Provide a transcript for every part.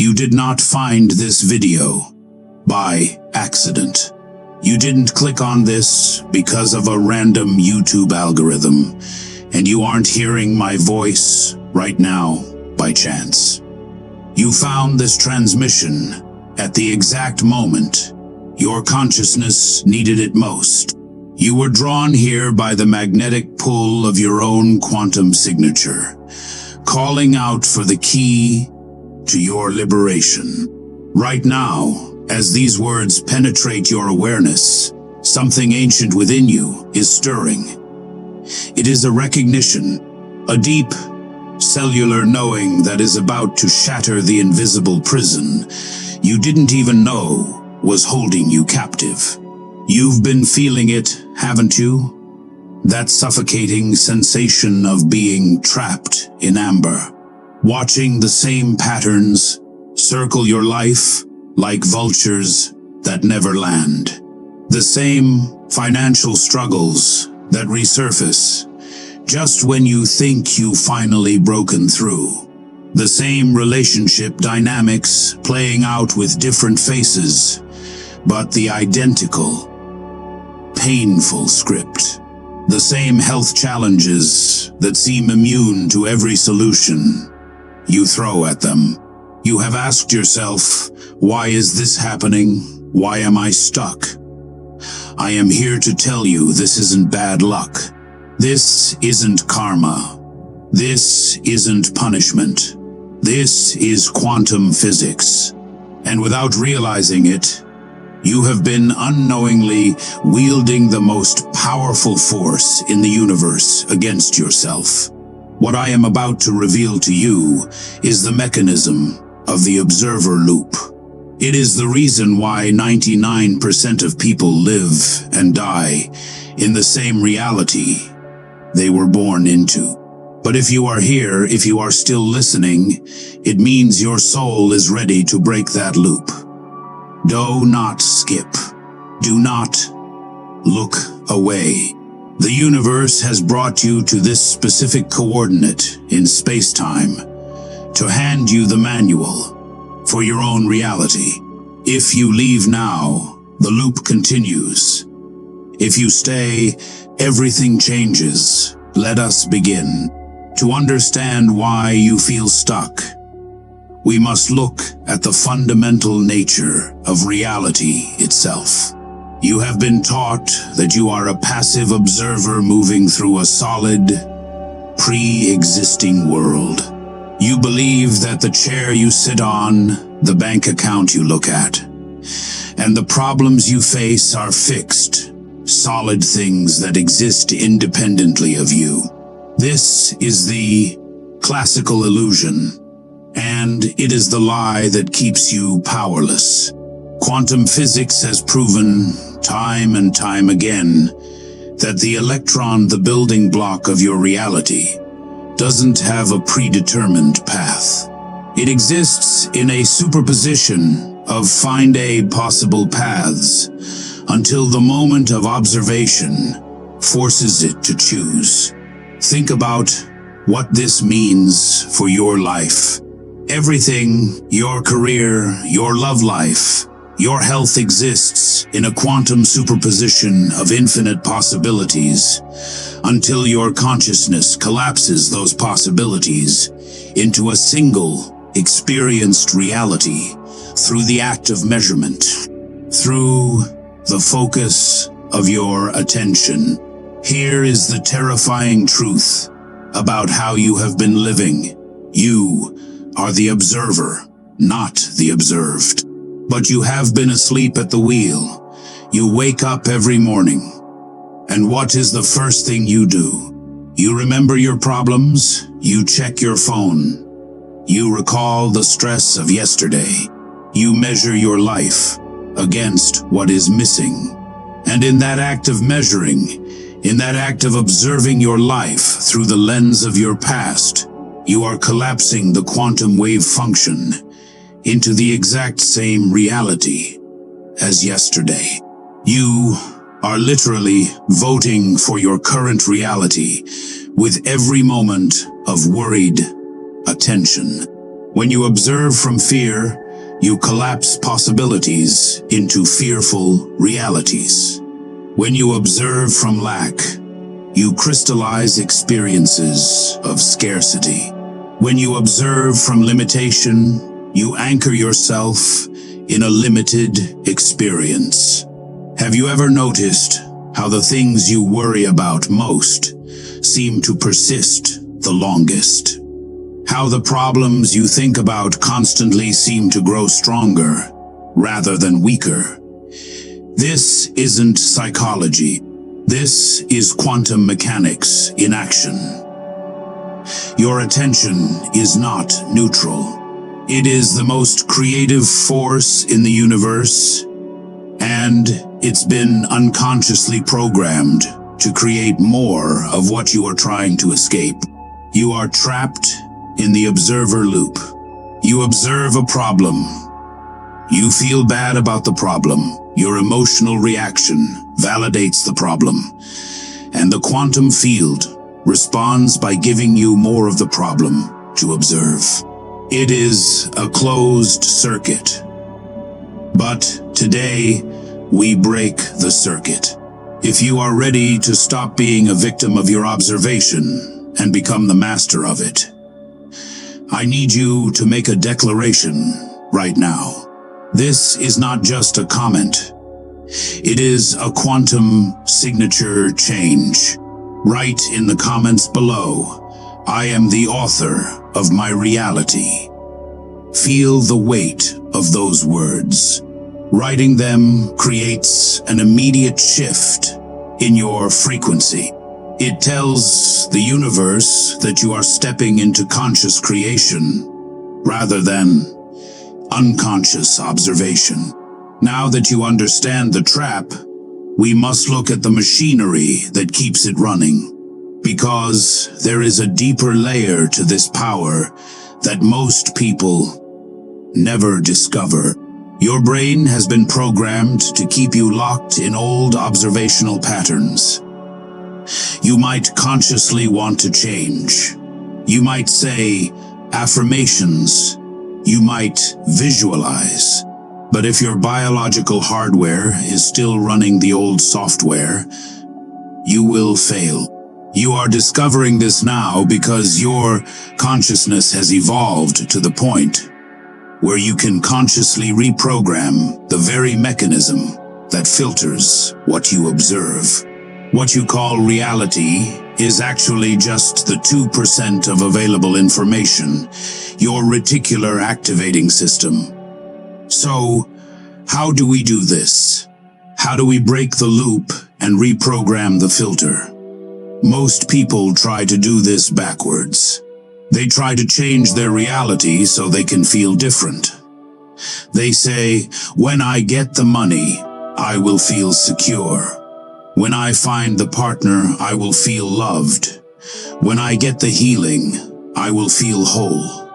You did not find this video by accident. You didn't click on this because of a random YouTube algorithm, and you aren't hearing my voice right now by chance. You found this transmission at the exact moment your consciousness needed it most. You were drawn here by the magnetic pull of your own quantum signature, calling out for the key to your liberation. Right now, as these words penetrate your awareness, something ancient within you is stirring. It is a recognition, a deep, cellular knowing that is about to shatter the invisible prison you didn't even know was holding you captive. You've been feeling it, haven't you? That suffocating sensation of being trapped in amber, watching the same patterns circle your life like vultures that never land. The same financial struggles that resurface just when you think you've finally broken through. The same relationship dynamics playing out with different faces, but the identical, painful script. The same health challenges that seem immune to every solution you throw at them. You have asked yourself, why is this happening? Why am I stuck? I am here to tell you this isn't bad luck. This isn't karma. This isn't punishment. This is quantum physics. And without realizing it, you have been unknowingly wielding the most powerful force in the universe against yourself. What I am about to reveal to you is the mechanism of the observer loop. It is the reason why 99% of people live and die in the same reality they were born into. But if you are here, if you are still listening, it means your soul is ready to break that loop. Do not skip. Do not look away. The universe has brought you to this specific coordinate in space-time to hand you the manual for your own reality. If you leave now, the loop continues. If you stay, everything changes. Let us begin. To understand why you feel stuck, we must look at the fundamental nature of reality itself. You have been taught that you are a passive observer moving through a solid, pre-existing world. You believe that the chair you sit on, the bank account you look at, and the problems you face are fixed, solid things that exist independently of you. This is the classical illusion, and it is the lie that keeps you powerless. Quantum physics has proven time and time again that the electron, the building block of your reality, doesn't have a predetermined path. It exists in a superposition of find a possible paths until the moment of observation forces it to choose. Think about what this means for your life. Everything, your career, your love life, your health exists in a quantum superposition of infinite possibilities until your consciousness collapses those possibilities into a single experienced reality through the act of measurement, through the focus of your attention. Here is the terrifying truth about how you have been living. You are the observer, not the observed. But you have been asleep at the wheel. You wake up every morning. And what is the first thing you do? You remember your problems. You check your phone. You recall the stress of yesterday. You measure your life against what is missing. And in that act of measuring, in that act of observing your life through the lens of your past, you are collapsing the quantum wave function into the exact same reality as yesterday. You are literally voting for your current reality with every moment of worried attention. When you observe from fear, you collapse possibilities into fearful realities. When you observe from lack, you crystallize experiences of scarcity. When you observe from limitation, you anchor yourself in a limited experience. Have you ever noticed how the things you worry about most seem to persist the longest? How the problems you think about constantly seem to grow stronger rather than weaker? This isn't psychology. This is quantum mechanics in action. Your attention is not neutral. It is the most creative force in the universe, and it's been unconsciously programmed to create more of what you are trying to escape. You are trapped in the observer loop. You observe a problem. You feel bad about the problem. Your emotional reaction validates the problem, and the quantum field responds by giving you more of the problem to observe. It is a closed circuit. But today, we break the circuit. If you are ready to stop being a victim of your observation and become the master of it, I need you to make a declaration right now. This is not just a comment. It is a quantum signature change. Write in the comments below, I am the author of my reality. Feel the weight of those words. Writing them creates an immediate shift in your frequency. It tells the universe that you are stepping into conscious creation rather than unconscious observation. Now that you understand the trap, we must look at the machinery that keeps it running, because there is a deeper layer to this power that most people never discover. Your brain has been programmed to keep you locked in old observational patterns. You might consciously want to change. You might say affirmations. You might visualize. But if your biological hardware is still running the old software, you will fail. You are discovering this now because your consciousness has evolved to the point where you can consciously reprogram the very mechanism that filters what you observe. What you call reality is actually just the 2% of available information, your reticular activating system. So, how do we do this? How do we break the loop and reprogram the filter? Most people try to do this backwards. They try to change their reality so they can feel different. They say, when I get the money, I will feel secure. When I find the partner, I will feel loved. When I get the healing, I will feel whole.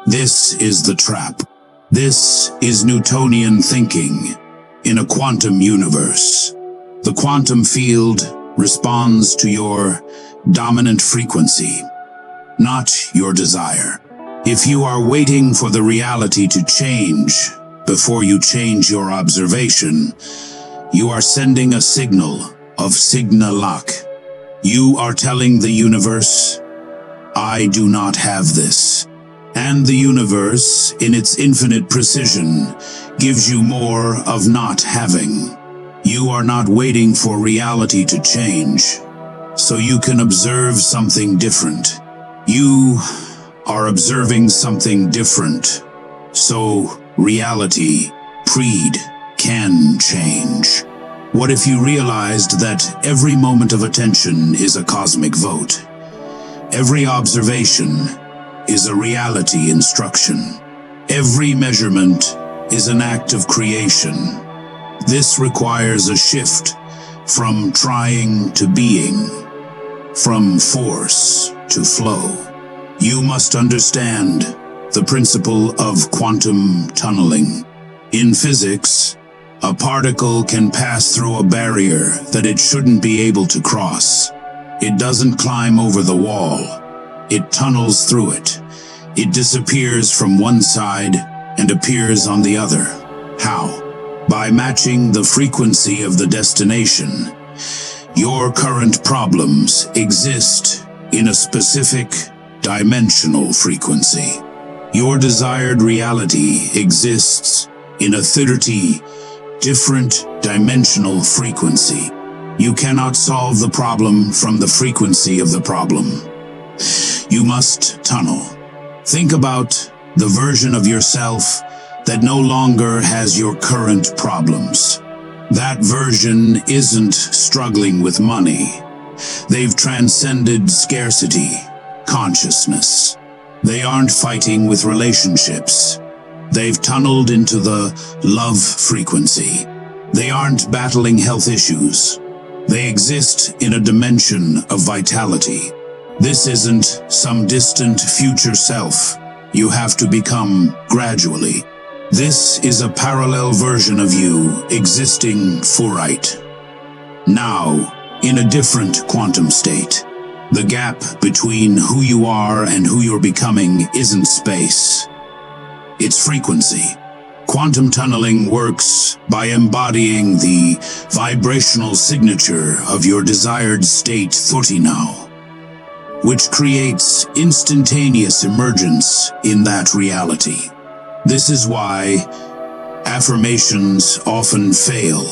This is the trap. This is Newtonian thinking in a quantum universe. The quantum field responds to your dominant frequency, not your desire. If you are waiting for the reality to change before you change your observation, you are sending a signal of signal lock. You are telling the universe, I do not have this. And the universe, in its infinite precision, gives you more of not having. You are not waiting for reality to change, so you can observe something different. You are observing something different, so reality, can change. What if you realized that every moment of attention is a cosmic vote? Every observation is a reality instruction. Every measurement is an act of creation. This requires a shift from trying to being, from force to flow. You must understand the principle of quantum tunneling. In physics, a particle can pass through a barrier that it shouldn't be able to cross. It doesn't climb over the wall. It tunnels through it. It disappears from one side and appears on the other. How? By matching the frequency of the destination. Your current problems exist in a specific dimensional frequency. Your desired reality exists in a 30 different dimensional frequency. You cannot solve the problem from the frequency of the problem. You must tunnel. Think about the version of yourself that no longer has your current problems. That version isn't struggling with money. They've transcended scarcity, consciousness. They aren't fighting with relationships. They've tunneled into the love frequency. They aren't battling health issues. They exist in a dimension of vitality. This isn't some distant future self you have to become gradually. This is a parallel version of you existing for right now, in a different quantum state. The gap between who you are and who you're becoming isn't space. It's frequency. Quantum tunneling works by embodying the vibrational signature of your desired state 30 now, which creates instantaneous emergence in that reality. This is why affirmations often fail.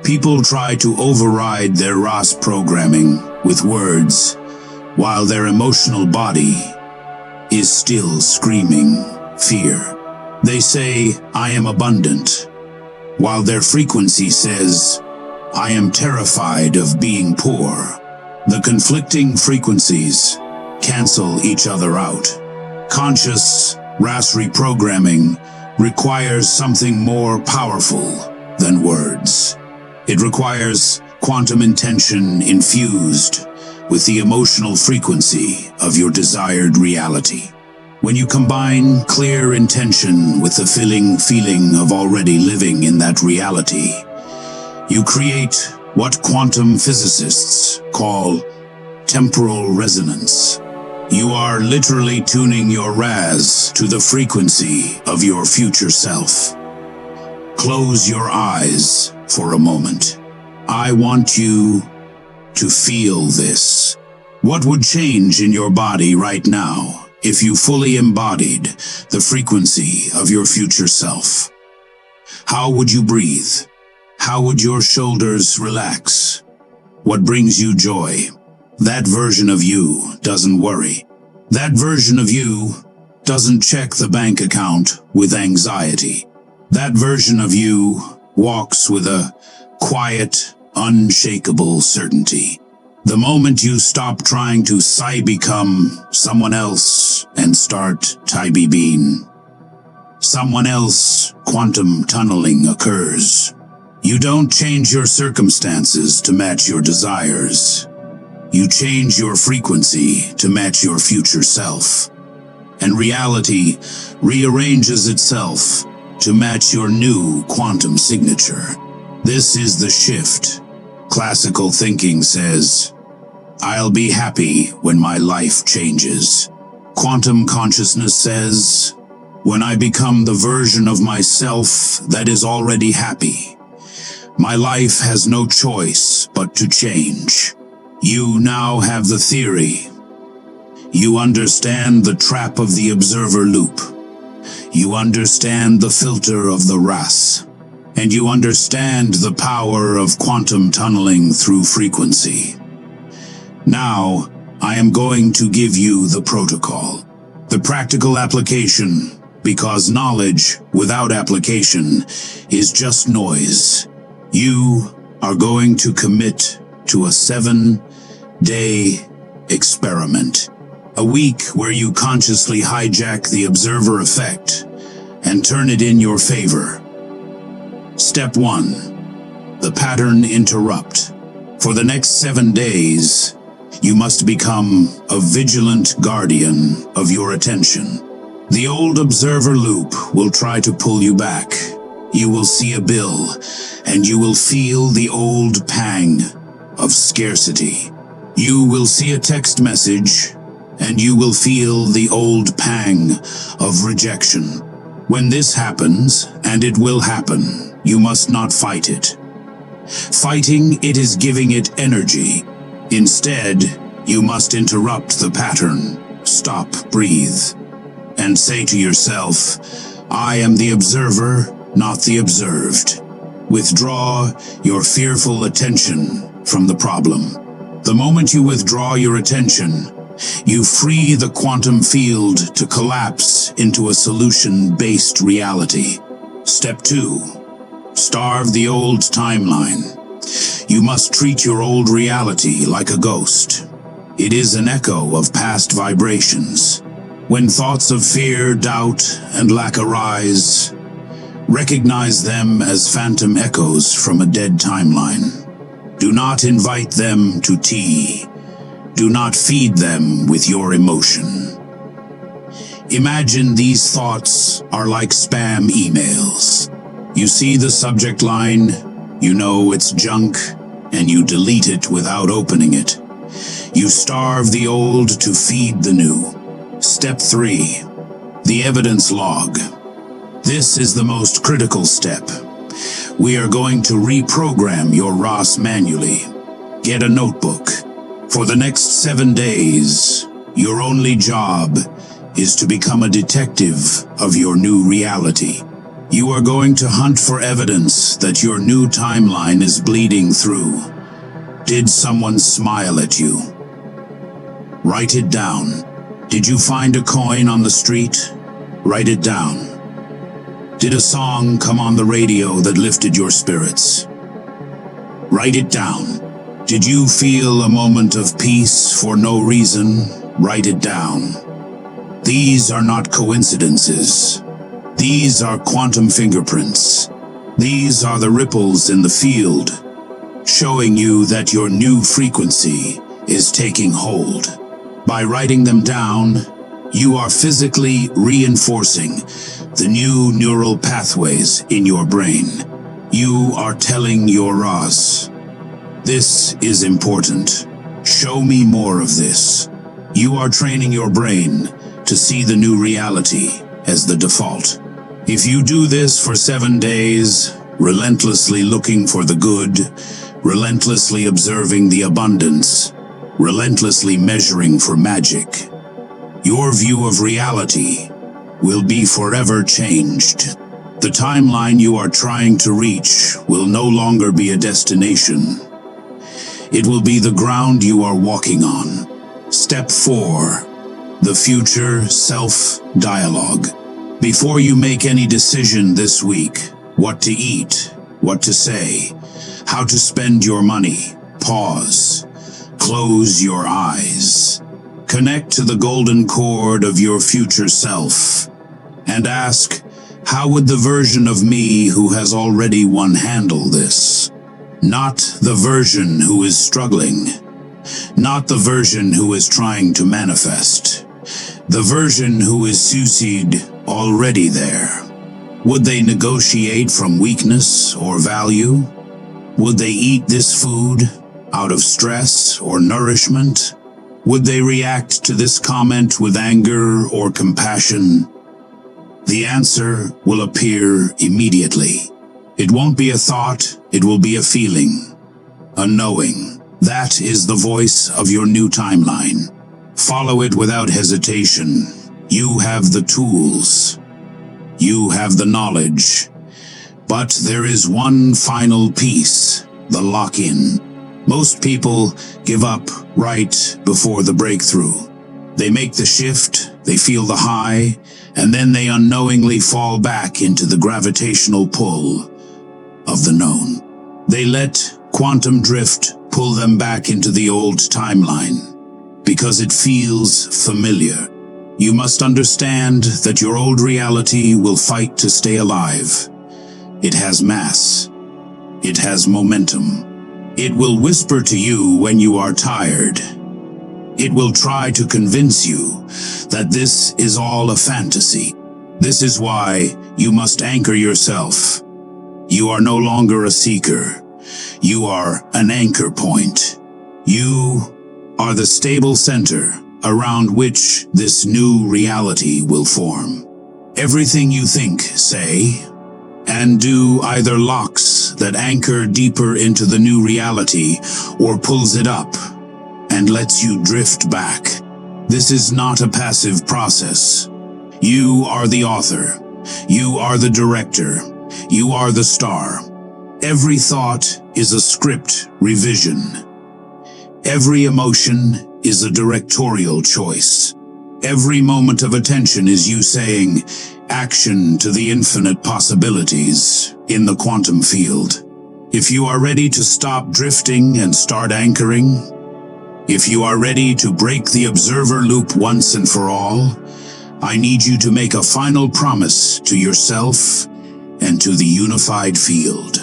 People try to override their ROS programming with words, while their emotional body is still screaming fear. They say, "I am abundant," while their frequency says, "I am terrified of being poor." The conflicting frequencies cancel each other out. Conscious RAS reprogramming requires something more powerful than words. It requires quantum intention infused with the emotional frequency of your desired reality. When you combine clear intention with the feeling of already living in that reality, you create what quantum physicists call temporal resonance. You are literally tuning your RAS to the frequency of your future self. Close your eyes for a moment. I want you to feel this. What would change in your body right now if you fully embodied the frequency of your future self? How would you breathe? How would your shoulders relax? What brings you joy? That version of you doesn't worry. That version of you doesn't check the bank account with anxiety. That version of you walks with a quiet, unshakable certainty. The moment you stop trying to become someone else and start being someone else, quantum tunneling occurs. You don't change your circumstances to match your desires. You change your frequency to match your future self. And reality rearranges itself to match your new quantum signature. This is the shift. Classical thinking says, "I'll be happy when my life changes." Quantum consciousness says, "When I become the version of myself that is already happy, my life has no choice but to change." You now have the theory. You understand the trap of the observer loop. You understand the filter of the RAS. And you understand the power of quantum tunneling through frequency. Now, I am going to give you the protocol, the practical application, because knowledge without application is just noise. You are going to commit to a 7-day experiment, a week where you consciously hijack the observer effect and turn it in your favor. Step 1. The pattern interrupt. For the next 7 days, you must become a vigilant guardian of your attention. The old observer loop will try to pull you back. You will see a bill, and you will feel the old pang of scarcity. You will see a text message, and you will feel the old pang of rejection. When this happens, and it will happen, you must not fight it. Fighting it is giving it energy. Instead, you must interrupt the pattern. Stop, breathe, and say to yourself, I am the observer, not the observed. Withdraw your fearful attention from the problem. The moment you withdraw your attention, you free the quantum field to collapse into a solution-based reality. Step 2. Starve the old timeline. You must treat your old reality like a ghost. It is an echo of past vibrations. When thoughts of fear, doubt, and lack arise, recognize them as phantom echoes from a dead timeline. Do not invite them to tea. Do not feed them with your emotion. Imagine these thoughts are like spam emails. You see the subject line, you know it's junk, and you delete it without opening it. You starve the old to feed the new. Step 3. The evidence log. This is the most critical step. We are going to reprogram your ROS manually. Get a notebook. For the next 7 days, your only job is to become a detective of your new reality. You are going to hunt for evidence that your new timeline is bleeding through. Did someone smile at you? Write it down. Did you find a coin on the street? Write it down. Did a song come on the radio that lifted your spirits? Write it down. Did you feel a moment of peace for no reason? Write it down. These are not coincidences. These are quantum fingerprints. These are the ripples in the field, showing you that your new frequency is taking hold. By writing them down, you are physically reinforcing the new neural pathways in your brain. You are telling your ROS, this is important. Show me more of this. You are training your brain to see the new reality as the default. If you do this for 7 days, relentlessly looking for the good, relentlessly observing the abundance, relentlessly measuring for magic, your view of reality will be forever changed. The timeline you are trying to reach will no longer be a destination. It will be the ground you are walking on. Step 4. The future self-dialogue. Before you make any decision this week, what to eat, what to say, how to spend your money, pause. Close your eyes. Connect to the golden cord of your future self and ask, how would the version of me who has already won handle this? Not the version who is struggling. Not the version who is trying to manifest. The version who is succeed already there. Would they negotiate from weakness or value? Would they eat this food out of stress or nourishment? Would they react to this comment with anger or compassion? The answer will appear immediately. It won't be a thought, it will be a feeling, a knowing. That is the voice of your new timeline. Follow it without hesitation. You have the tools. You have the knowledge. But there is one final piece, the lock-in. Most people give up right before the breakthrough. They make the shift, they feel the high, and then they unknowingly fall back into the gravitational pull of the known. They let quantum drift pull them back into the old timeline because it feels familiar. You must understand that your old reality will fight to stay alive. It has mass. It has momentum. It will whisper to you when you are tired. It will try to convince you that this is all a fantasy. This is why you must anchor yourself. You are no longer a seeker. You are an anchor point. You are the stable center around which this new reality will form. Everything you think, say, and do either locks that anchor deeper into the new reality or pulls it up and lets you drift back. This is not a passive process. You are the author. You are the director. You are the star. Every thought is a script revision. Every emotion is a directorial choice. Every moment of attention is you saying action to the infinite possibilities in the quantum field. If you are ready to stop drifting and start anchoring, if you are ready to break the observer loop once and for all, I need you to make a final promise to yourself and to the unified field.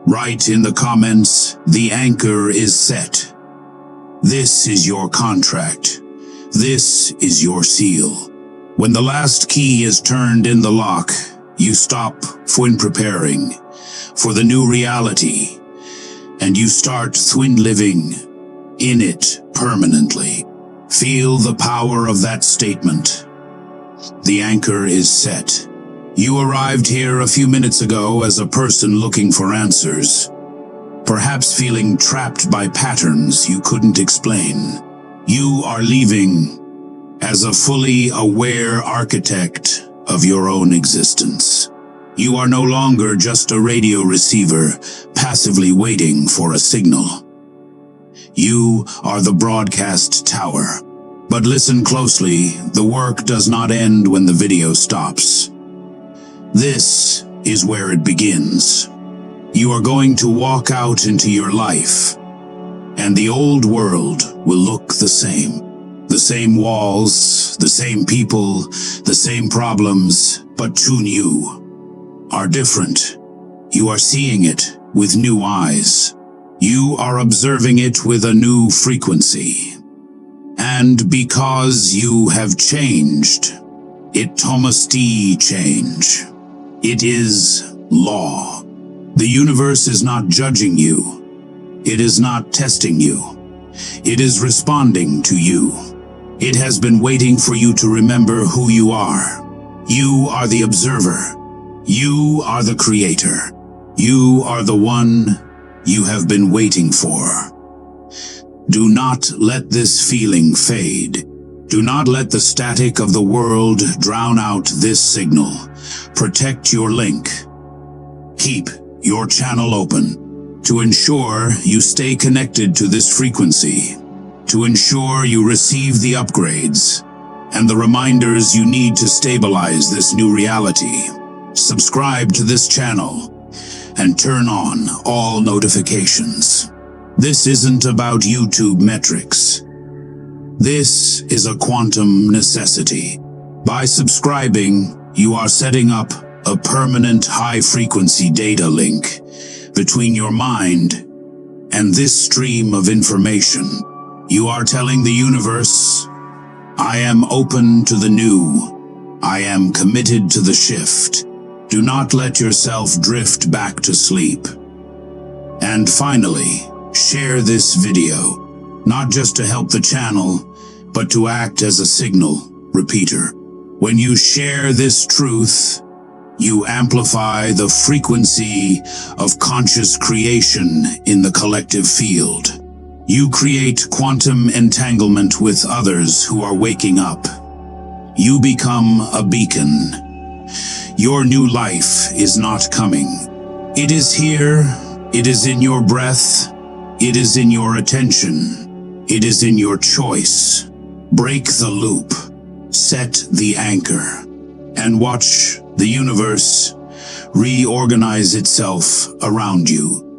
Write in the comments, "The anchor is set." This is your contract. This is your seal. When the last key is turned in the lock, you stop when preparing for the new reality, and you start living in it permanently. Feel the power of that statement. The anchor is set. You arrived here a few minutes ago as a person looking for answers, perhaps feeling trapped by patterns you couldn't explain. You are leaving as a fully aware architect of your own existence. You are no longer just a radio receiver passively waiting for a signal. You are the broadcast tower. But listen closely, the work does not end when the video stops. This is where it begins. You are going to walk out into your life, and the old world will look the same. The same walls, the same people, the same problems, but too new are different. You are seeing it with new eyes. You are observing it with a new frequency. And because you have changed, it must change. It is law. The universe is not judging you. It is not testing you. It is responding to you. It has been waiting for you to remember who you are. You are the observer. You are the creator. You are the one you have been waiting for. Do not let this feeling fade. Do not let the static of the world drown out this signal. Protect your link. Keep your channel open to ensure you stay connected to this frequency, to ensure you receive the upgrades and the reminders you need to stabilize this new reality. Subscribe to this channel and turn on all notifications. This isn't about YouTube metrics. This is a quantum necessity. By subscribing, you are setting up a permanent high-frequency data link between your mind and this stream of information. You are telling the universe, I am open to the new. I am committed to the shift. Do not let yourself drift back to sleep. And finally, share this video, not just to help the channel, but to act as a signal repeater. When you share this truth, you amplify the frequency of conscious creation in the collective field. You create quantum entanglement with others who are waking up. You become a beacon. Your new life is not coming. It is here. It is in your breath. It is in your attention. It is in your choice. Break the loop. Set the anchor. And watch the universe reorganize itself around you.